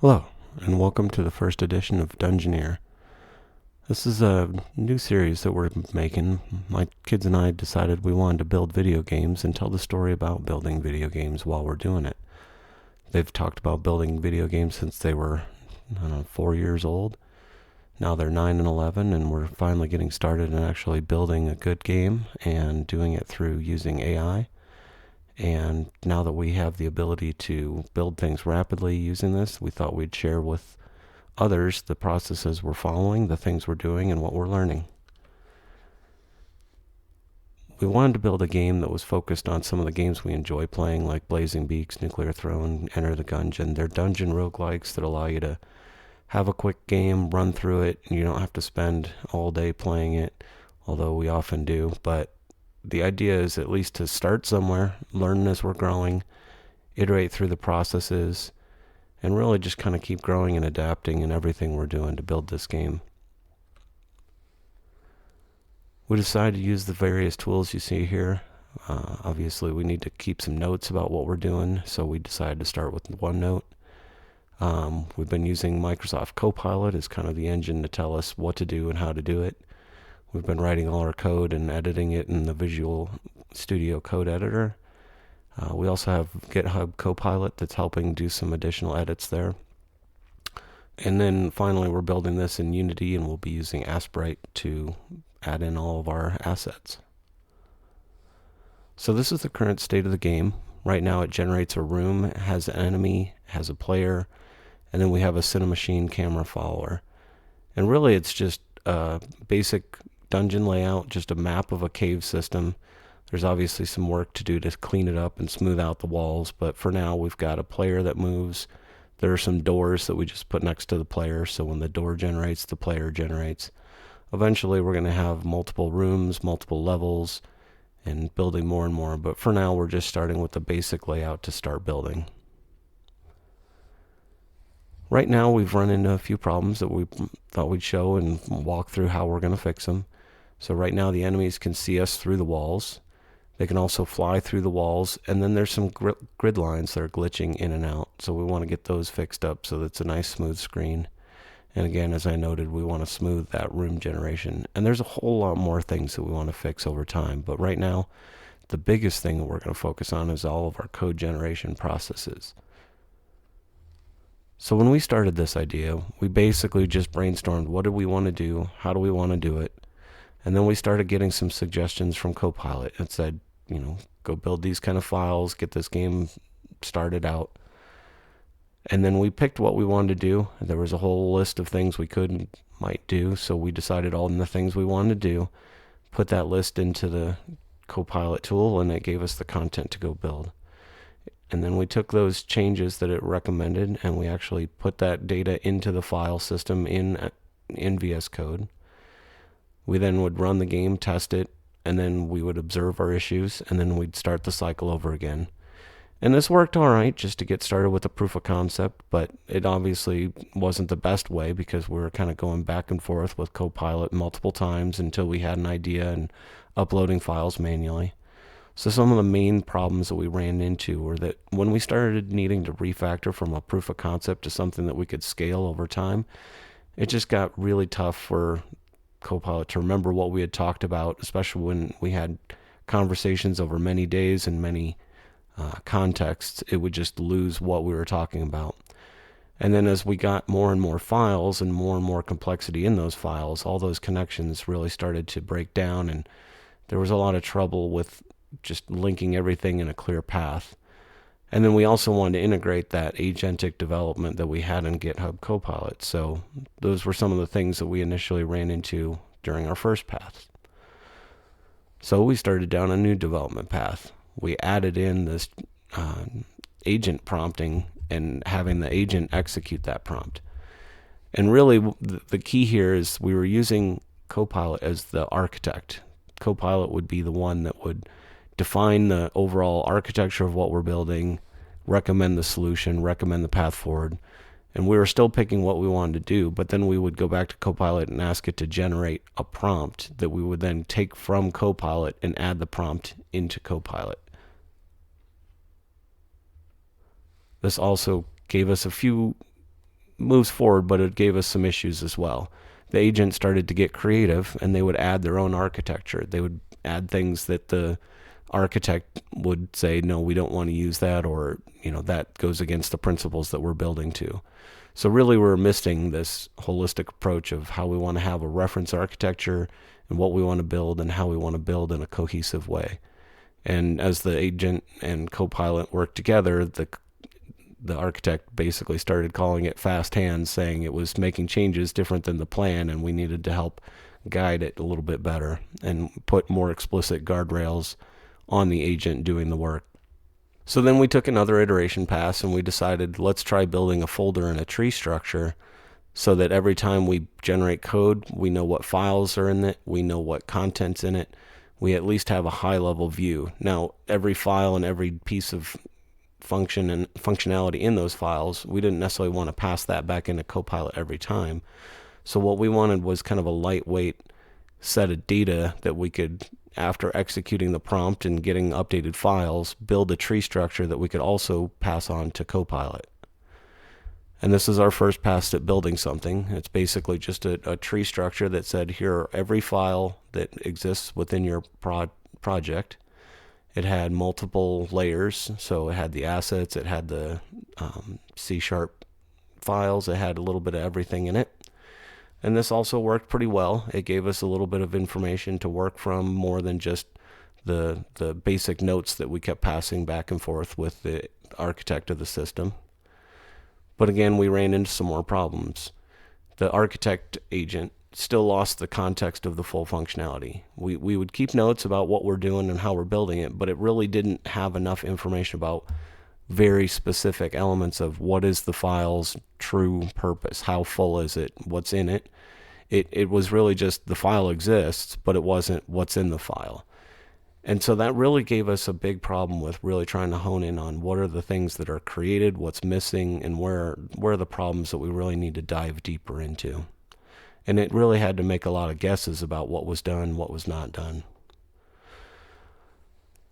Hello, and welcome to the first edition of Dungeoneer. This is a new series that we're making. My kids and I decided we wanted to build video games and tell the story about building video games while we're doing it. They've talked about building video games since they were, 4 years old. Now they're 9 and 11, and we're finally getting started in actually building a good game and doing it through using AI. And now that we have the ability to build things rapidly using this, we thought we'd share with others the processes we're following, the things we're doing, and what we're learning. We wanted to build a game that was focused on some of the games we enjoy playing, like Blazing Beaks, Nuclear Throne, Enter the Gungeon. They're dungeon roguelikes that allow you to have a quick game, run through it, and you don't have to spend all day playing it, although we often do. But the idea is at least to start somewhere, learn as we're growing, iterate through the processes, and really just kind of keep growing and adapting in everything we're doing to build this game. We decided to use the various tools you see here. Obviously, we need to keep some notes about what we're doing, so we decided to start with OneNote. We've been using Microsoft Copilot as kind of the engine to tell us what to do and how to do it. We've been writing all our code and editing it in the Visual Studio Code Editor. We also have GitHub Copilot that's helping do some additional edits there. And then finally, we're building this in Unity, and we'll be using Asprite to add in all of our assets. So this is the current state of the game. Right now it generates a room, it has an enemy, has a player, and then we have a Cinemachine camera follower. And really it's just a basic dungeon layout, just a map of a cave system. There's obviously some work to do to clean it up and smooth out the walls, but for now we've got a player that moves. There are some doors that we just put next to the player, so when the door generates, the player generates. Eventually we're going to have multiple rooms, multiple levels, and building more and more, but for now we're just starting with the basic layout to start building. Right now we've run into a few problems that we thought we'd show and walk through how we're going to fix them. So right now the enemies can see us through the walls. They can also fly through the walls, and then there's some grid lines that are glitching in and out, so we want to get those fixed up so that it's a nice smooth screen. And again, as I noted, we want to smooth that room generation. And there's a whole lot more things that we want to fix over time. But right now, the biggest thing that we're going to focus on is all of our code generation processes. So when we started this idea, we basically just brainstormed what do we want to do, how do we want to do it, and then we started getting some suggestions from Copilot and said, go build these kind of files, get this game started out. And then we picked what we wanted to do. There was a whole list of things we might do, so we decided on the things we wanted to do, put that list into the Copilot tool, and it gave us the content to go build. And then we took those changes that it recommended, and we actually put that data into the file system in VS Code. We then would run the game, test it, and then we would observe our issues, and then we'd start the cycle over again. And this worked all right just to get started with a proof of concept, but it obviously wasn't the best way because we were kind of going back and forth with Copilot multiple times until we had an idea and uploading files manually. So some of the main problems that we ran into were that when we started needing to refactor from a proof of concept to something that we could scale over time, it just got really tough for Copilot to remember what we had talked about, especially when we had conversations over many days and many contexts. It would just lose what we were talking about. And then as we got more and more files and more complexity in those files, all those connections really started to break down, and there was a lot of trouble with just linking everything in a clear path. And then we also wanted to integrate that agentic development that we had in GitHub Copilot. So those were some of the things that we initially ran into during our first path. So we started down a new development path. We added in this agent prompting and having the agent execute that prompt. And really the key here is we were using Copilot as the architect. Copilot would be the one that would define the overall architecture of what we're building, recommend the solution, recommend the path forward. And we were still picking what we wanted to do, but then we would go back to Copilot and ask it to generate a prompt that we would then take from Copilot and add the prompt into Copilot. This also gave us a few moves forward, but it gave us some issues as well. The agent started to get creative, and they would add their own architecture. They would add things that the architect would say, no, we don't want to use that, or that goes against the principles that we're building to. So really we're missing this holistic approach of how we want to have a reference architecture and what we want to build and how we want to build in a cohesive way. And as the agent and Copilot worked together, the architect basically started calling it fast hands, saying it was making changes different than the plan, and we needed to help guide it a little bit better and put more explicit guardrails on the agent doing the work. So then we took another iteration pass, and we decided, let's try building a folder and a tree structure so that every time we generate code, we know what files are in it, we know what content's in it, we at least have a high-level view. Now, every file and every piece of function and functionality in those files, we didn't necessarily want to pass that back into Copilot every time. So what we wanted was kind of a lightweight set of data that we could, after executing the prompt and getting updated files, build a tree structure that we could also pass on to Copilot. And this is our first pass at building something. It's basically just a tree structure that said, here are every file that exists within your project. It had multiple layers, so it had the assets, it had the C# files, it had a little bit of everything in it. And this also worked pretty well. It gave us a little bit of information to work from, more than just the basic notes that we kept passing back and forth with the architect of the system. But again, we ran into some more problems. The architect agent still lost the context of the full functionality. We would keep notes about what we're doing and how we're building it, but it really didn't have enough information about very specific elements of what is the file's true purpose, how full is it, what's in it. It was really just the file exists, but it wasn't what's in the file. And so that really gave us a big problem with really trying to hone in on what are the things that are created, what's missing, and where are the problems that we really need to dive deeper into. And it really had to make a lot of guesses about what was done, what was not done.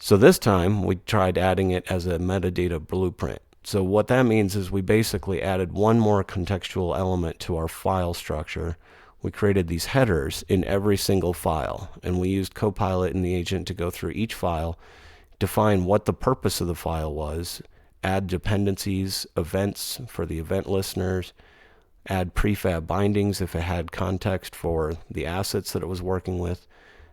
So this time we tried adding it as a metadata blueprint. So what that means is we basically added one more contextual element to our file structure. We created these headers in every single file, and we used Copilot and the agent to go through each file, define what the purpose of the file was, add dependencies, events for the event listeners, add prefab bindings if it had context for the assets that it was working with.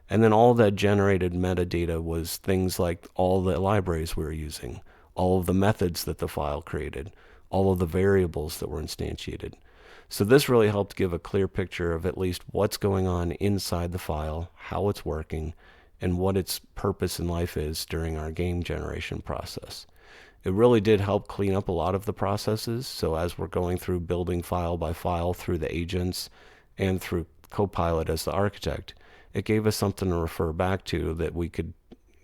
And then all that generated metadata was things like all the libraries we were using, all of the methods that the file created, all of the variables that were instantiated. So this really helped give a clear picture of at least what's going on inside the file, how it's working, and what its purpose in life is during our game generation process. It really did help clean up a lot of the processes. So as we're going through building file by file through the agents and through Copilot as the architect, it gave us something to refer back to that we could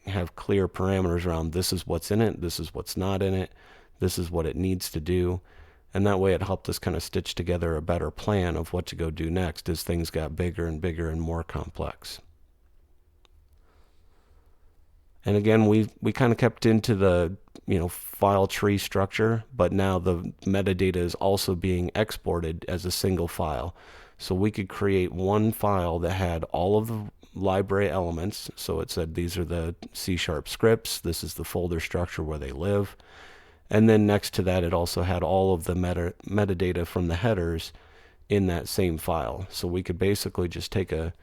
have clear parameters around. This is what's in it, this is what's not in it, this is what it needs to do. And that way it helped us kind of stitch together a better plan of what to go do next as things got bigger and bigger and more complex. And again, we kind of kept into the file tree structure, but now the metadata is also being exported as a single file. So we could create one file that had all of the library elements. So it said these are the C# scripts, this is the folder structure where they live. And then next to that, it also had all of the metadata from the headers in that same file. So we could basically just take a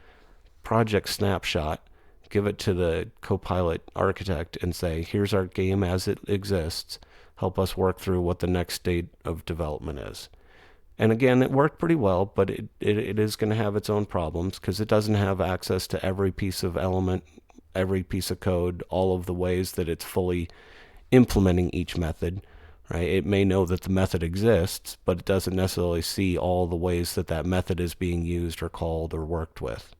project snapshot, give it to the Copilot architect and say, here's our game as it exists. Help us work through what the next state of development is. And again, it worked pretty well, but it is going to have its own problems because it doesn't have access to every piece of element, every piece of code, all of the ways that it's fully implementing each method, right? It may know that the method exists, but it doesn't necessarily see all the ways that that method is being used or called or worked with.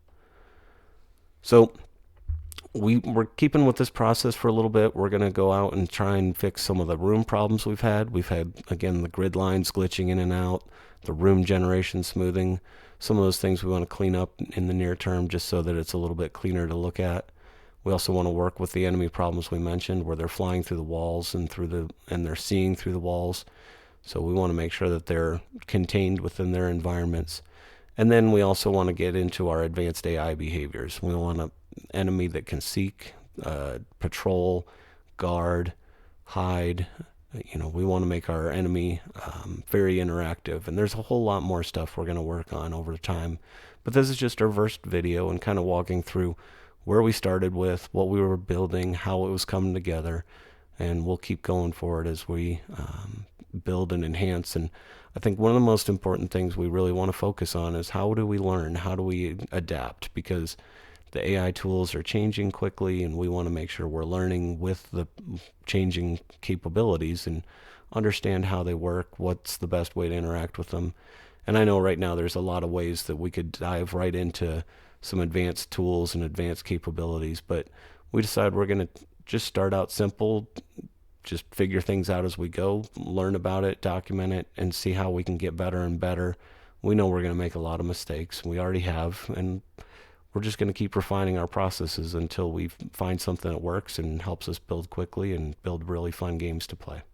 So we're keeping with this process for a little bit. We're going to go out and try and fix some of the room problems we've had. We've had, again, the grid lines glitching in and out, the room generation smoothing. Some of those things we want to clean up in the near term just so that it's a little bit cleaner to look at. We also want to work with the enemy problems we mentioned, where they're flying through the walls and they're seeing through the walls. So we want to make sure that they're contained within their environments. And then we also want to get into our advanced AI behaviors. We want an enemy that can seek, patrol, guard, hide. We want to make our enemy very interactive. And there's a whole lot more stuff we're going to work on over time. But this is just our first video and kind of walking through where we started with, what we were building, how it was coming together. And we'll keep going forward as we build and enhance. And I think one of the most important things we really want to focus on is how do we learn? How do we adapt? Because the AI tools are changing quickly, and we want to make sure we're learning with the changing capabilities and understand how they work, what's the best way to interact with them. And I know right now there's a lot of ways that we could dive right into some advanced tools and advanced capabilities, but we decided we're going to just start out simple, just figure things out as we go, learn about it, document it, and see how we can get better and better. We know we're going to make a lot of mistakes. We already have, and we're just going to keep refining our processes until we find something that works and helps us build quickly and build really fun games to play.